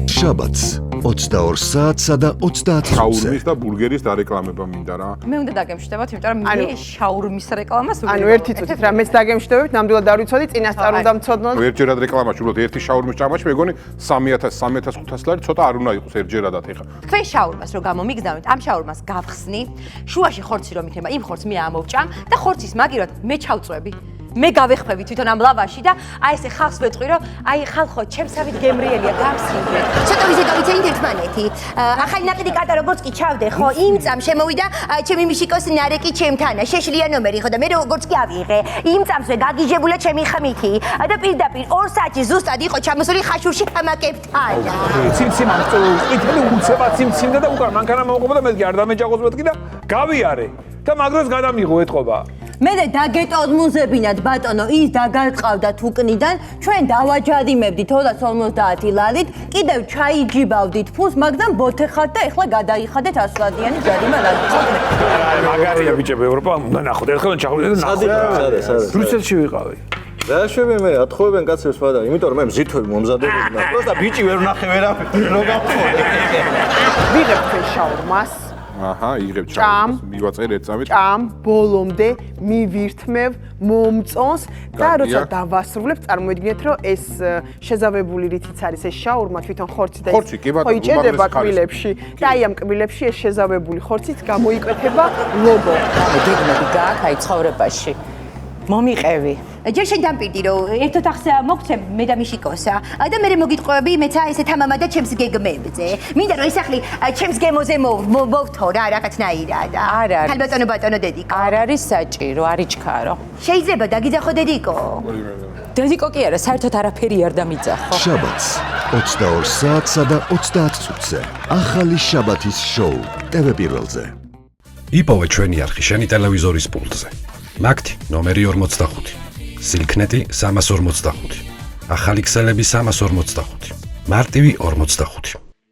შაბათს 22 საათსა და 30 minutზე. შაურმის და ბურგერის დარეკლამება მინდა რა. მე უნდა დაგემშვიდობოთ, იმიტომ რომ მე შაურმის რეკლამას ანუ ერთი წუთით რა მეც დაგემშვიდობებით, ნამდვილად არ ვიცოდი, წინასწარ უნდა მცოდნო. ერთჯერად რეკლამაში უბრალოდ ერთი შაურმის ჭამაში მეგონი 3000-3500 ლარი ცოტა არ უნდა იყოს ერთჯერადად ეხა. თქვენ შაურმას რო გამომიგზავნით, ამ შაურმას გავხსნი, შუაში ხორცი რომ იქნება, იმ ხორცს მე ამოვჭამ და ხორცის მაგირად მე ჩავწვევი. მე გავეხმები თვითონ ამ ლავაში და აი ესე ხალხს ვეთყვი რომ აი ხალხო ჩემსავით გემრიელია გამსინდე. ცოტა ვიზე გავიცენით ერთმანეთი. ახალი ნაკედი კატა როგორც კი ჩავდე ხო, იმ წამ შემოვიდა ჩემი მიშიკოს ნარეკი ჩემთანა, შეშლია ნომერი ხო და მე როგორც კი ავიღე, იმ წამსვე გაგიჟებულა ჩემი ხმითი და პირდაპირ 2 საათი ზუსტად იყო ჩამოსული ხაშურში თამაკებთან. ციმციმ ყითელი უცებად ციმციმდა და უკან მანქანა მოუყობა და მე კი არ დამეჯაღოს მეთქი და გავიარე და მაგროს გადამიღო ეთყობა. მე დაგეტოდმუნზებინათ ბატონო ის დაგარწყავდათ უკნიდან ჩვენ დავაჯადიმებდით 250 ლარით კიდევ ჩაიჯიბავდით ფულს მაგრამ ბოთე ხართ და ეხლა გადაიხადეთ 100 ლარიანი ჯარიმა გადაგიხადეთ მაგარია ბიჭები ევროპა უნდა ნახოთ ერთხელ ჩახვიდეთ და ნახოთ ბრიუსელში ვიყავი რა შვები მე ათხოვებენ კაცებს ვადა იმიტომ რომ მე მზითვები მომზადებოდი და просто ბიჭი ვერ ვნახე ვერაფერ რო გავხოდე ვიღებ თქვენ შაურმას აჰა, იღებ ჩამს, მივაწერ ერთწამით. ჭამ, ბოლომდე მივირთმევ, მომწონს და როცა დავასრულებ, წარმოიდგინეთ, რომ ეს შეზავებული რითიც არის ეს შაურმა თვითონ ხორცი და ხო იჭედება კბილებში და აი ამ კბილებში ეს შეზავებული ხორციც გამოიკვეთება ლოგო. გეგმები გააქვს აი ცხოვრებაში. მომიყევი. ჯერ შენ დამპირდი რომ ერთ ოთახზე მოგცემ მე და მიშიკოსა და მე მოგიტყვევები მეცა ესე თამამა და ჩემს გეგმებზე. მინდა რომ ისახლი ჩემს გემოზე მოვთო რა რაღაცნაირად. არ არის. ქალბატონო ბატონო დედიკო. არ არის საჭირო, არ იჩქარო. შეიძლება დაგიძახო დედიკო. დედიკო კი არა, საერთოდ არაფერი არ დამიძახო. შაბათს 22 საათსა და 30 minutზე. ახალი შაბათის შოუ TV პირველზე. იპოვე ჩვენი არხი შენი ტელევიზორის პულტზე. მაგთი ნომერი 45. სილქნეტი 345. ახალი ქსელები 345. მარტივი 45.